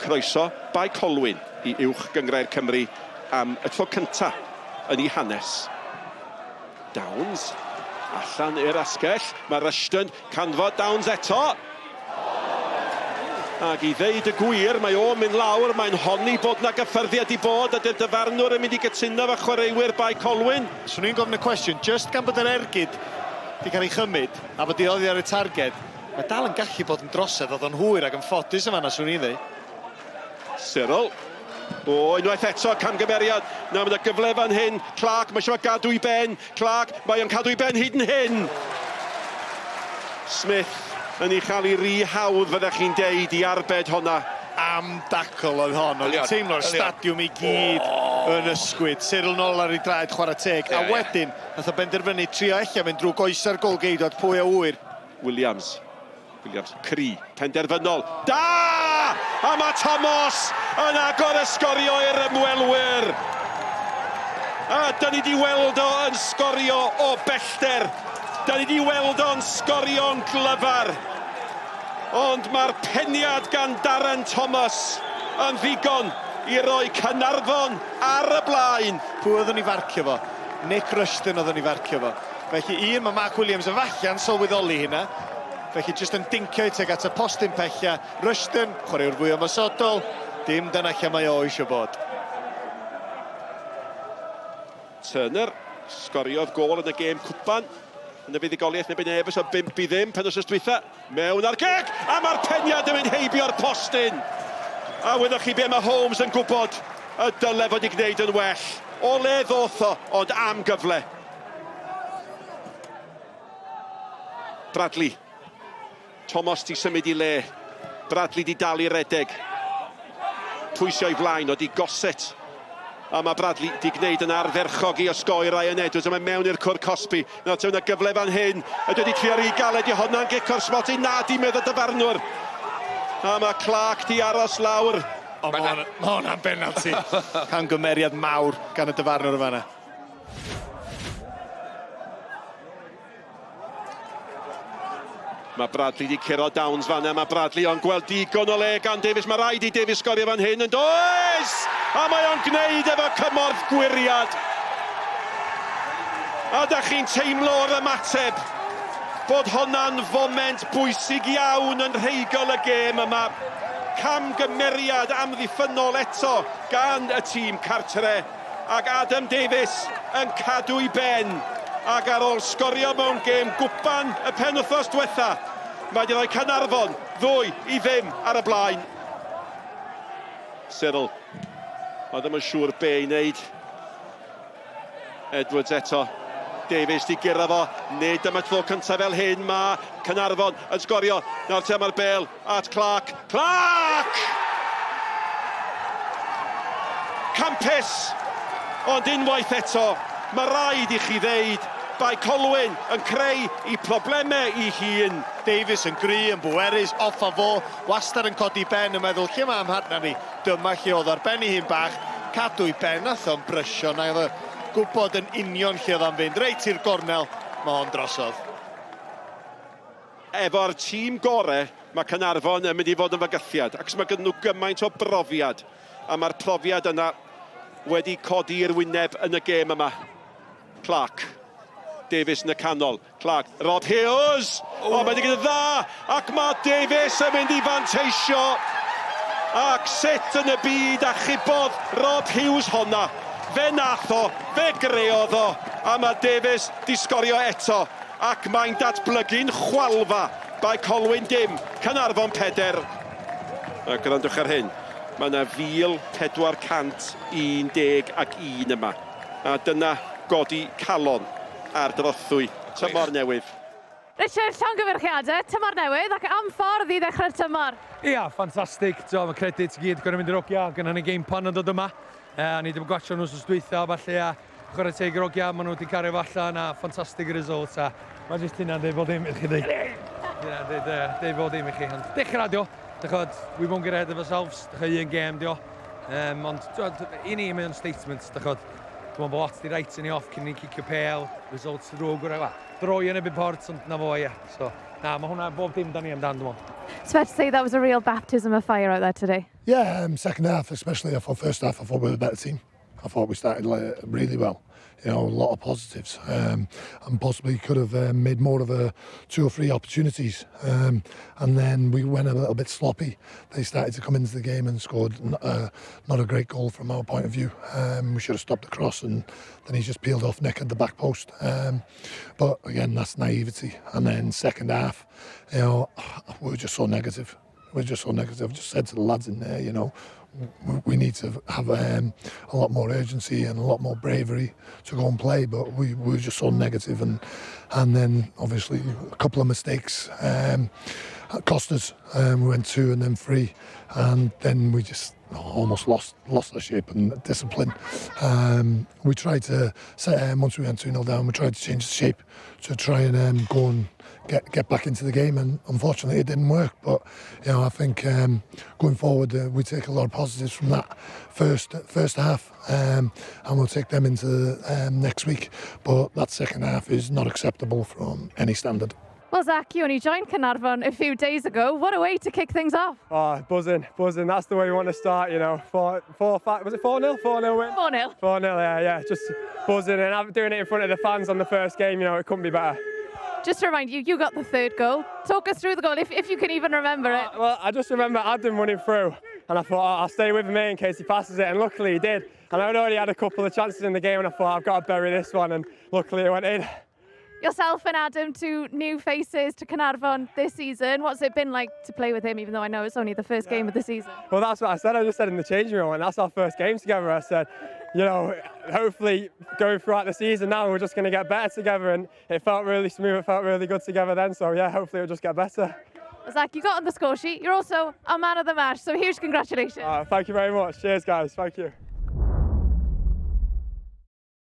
croeso Bae Colwyn i uwch gyngrair Cymru am y tro cynta yn ei hanes. Downs, allan i'r asgell, mae Rushton canfod Downs eto. Ac i ddeud y gwir, mae o'n mynd lawr, mae'n honni bod na gyffyrddiad i bod, a dy'r dyfarnwr yn mynd i gytuno fo chwaraewyr Bae Colwyn. Swn i'n gofyn y cwestiwn, just gan bod yr ergyd wedi cael ei chymryd, a bod i oddi ar y targed, mae dal yn gallu bod yn drosedd, oedd o'n hwyr ac yn ffodus yma na swn i'n dweud. Cyril. O, unwaith eto camgymeriad. Na, mae'n gyfle fan hyn. Clark, mae eisiau gadw i ben. Clark, mae o'n cadw i ben hyd yn hyn. Smith yn ei chael i ry hawdd, fyddech chi'n deud, i arbed honna. Am dacl oedd hon, oedd teimlo'r stadiwm i gyd yn ysgwyd. Cyril nôl ar ei draed chwarae teg. A wedyn, nath o benderfynu trio eich mynd drwy goesa'r golgeidod pwy a wyr. Williams, cry, penderfynol. Da! A mae Thomas yn agor y sgorio i'r ymwelwyr. A da ni di weld o yn sgorio o bellter. Da ni di weld o'n sgorio'n glyfar. Ond mae'r peniad gan Darren Thomas yn ddigon i roi Caernarfon ar y blaen. Pwy oedden ni farcio fo? Nick Rushton oedden ni farcio fo. Felly mae Mark Williams yn fallian sylweddoli hynna. Felly jyst yn dincio i teg at y postyn pella. Rushton, chwaraewr fwy ymosodol, dim dyna lle mae o eisiau bod. Turner, sgoriodd gol yn y gêm cwpan. Yn y fuddugoliaeth neu Benebus o 5-0 pen wythnos dwytha. Mewn ar geg, a mae'r peniad yn mynd heibio'r postyn. A wyddwch chi be mae Holmes yn gwybod y dyle fod i gwneud yn well. O le ddoth o, ond am gyfle. Bradley. Thomas di symud i le. Bradley di dal i redeg. Pwysio i flaen, o di goset. A mae Bradley di gwneud yn arferchog i osgoi Ryan Edwards, a mae mewn i'r cwr Cosby. Nawr tewn y gyfle fan hyn. Ydy wedi trio i galed i hwnna'n gico'r smot i nad i meddwl dyfarnwr. A mae Clark di aros lawr. O, mae hwnna'n penalty. Camgymeriad mawr gan y dyfarnwr yma yna. Mae Bradley di curo Downs fan yna, mae Bradley o'n gweld digon o le gan Davies. Mae rhaid i Davies sgorio fan hyn yn does! A mae o'n gwneud efo cymorth gwiriad. A da chi'n teimlo o'r ymateb bod hwnna'n foment bwysig iawn yn rheigol y gêm yma. Camgymeriad amddiffynol eto gan y tîm cartre. Ac Adam Davies yn cadw i ben. Ac ar ôl sgorio mewn gêm gwpan y penwythnos diwetha, mae wedi rhoi Caernarfon 2-0 ar y blaen. Cyril, oedd ddim yn siŵr be i wneud. Edwards eto. Davies di gyrra fo. Nid yma tro cyntaf fel hyn. Mae Caernarfon yn sgorio. Nawr te mae'r bel at Clark. Clark! Campus! Ond unwaith eto, mae rhaid i chi ddeud Bae Colwyn yn creu i problemau i hun. Davies yn gry, yn bwerus, off a fo, wastad yn codi ben yn meddwl, lle mae am harna ni? Dyma lle oedd ar ben i hun bach, cadw i ben, nath o'n brysio, na oedd gwybod yn union lle oedd am fynd. Reit i'r gornel, mae o'n drosodd. Efo'r tîm gore, mae Caernarfon yn mynd i fod yn fygythiad, ac mae gyda nhw gymaint o brofiad, a mae'r profiad yna wedi codi i'r wyneb yn y gêm yma. Clark. Davies yn y canol. Clark. Rob Hughes! O, mae wedi gyda dda! Ac mae Davies yn mynd i fanteisio. Ac sut yn y byd a chybodd Rob Hughes honna. Fe nath o, fe greodd o. A mae Davies di sgorio eto. Ac mae'n datblygu'n chwalfa. Bae Colwyn dim. Caernarfon 4. A grandwch ar hyn. Mae yna 1,411 yma. A dyna godi calon ar drothwy tymor newydd. Richard, llongyfarchiadau, tymor newydd ac am ffordd i ddechrau'r tymor. Ia, ffantastig. Mae credit gyd gorau mynd i'r ogia, gyda ni game plan yn dod yma. Ni wedi gwachio nhw'n dwytha, falle a chwarae teg i'r ogia, maen nhw wedi cario allan a ffantastig result. Mae jyst hynna'n deud bod dim i chi dweud. Deud bod dim i chi. Dechrau, we won't get ahead of ourselves. Un game, dio. Ond i ni, mae'n statement, Dwi'n meddwl bod lot di reit yn ei off cyn ni cicio pêl, results drwg o'r droi yn erbyn port, ond na fo, ie. So, na, mae hwnna bob dim da ni amdan, dwi'n meddwl. It's fair to say that was a real baptism of fire out there today. Yeah, second half especially. I thought first half I thought we were a better team. I thought we started really well. You know, a lot of positives, and possibly could have made more of 2 or 3 opportunities. And then we went a little bit sloppy. They started to come into the game and scored not a great goal from our point of view. We should have stopped the cross, and then he just peeled off neck at the back post. But again, that's naivety. And then second half, you know, we were just so negative. We're just so negative. I've just said to the lads in there, you know, we need to have a lot more urgency and a lot more bravery to go and play, but we were just so negative, and then obviously a couple of mistakes cost us. We went 2 and then 3, and then we just almost lost the shape and discipline. We tried to once we went 2-0 down, we tried to change the shape to try and go and get back into the game, and unfortunately it didn't work. But you know, I think going forward we take a lot of positives from that first half, and we'll take them into next week. But that second half is not acceptable from any standard. Well, Zach, you only joined Caernarfon a few days ago. What a way to kick things off. Oh, buzzing. That's the way we want to start, you know. 4-5, was it 4-0? 4-0 win? 4-0. 4-0, yeah. Just buzzing, and doing it in front of the fans on the first game, you know, it couldn't be better. Just to remind you, you got the 3rd goal. Talk us through the goal, if you can even remember it. Well, I just remember Adam running through, and I thought, I'll stay with him in case he passes it, and luckily he did. And I'd already had a couple of chances in the game, and I thought, I've got to bury this one, and luckily it went in. Yourself and Adam, 2 new faces to Caernarfon this season. What's it been like to play with him, even though I know it's only the first game of the season? Well, that's what I said. I just said in the changing room, and that's our first game together. I said, you know, hopefully going throughout the season now, we're just going to get better together, and it felt really smooth. It felt really good together then. So, yeah, hopefully it'll just get better. Zach, you got on the score sheet. You're also a man of the match, so huge congratulations. Thank you very much. Cheers, guys. Thank you.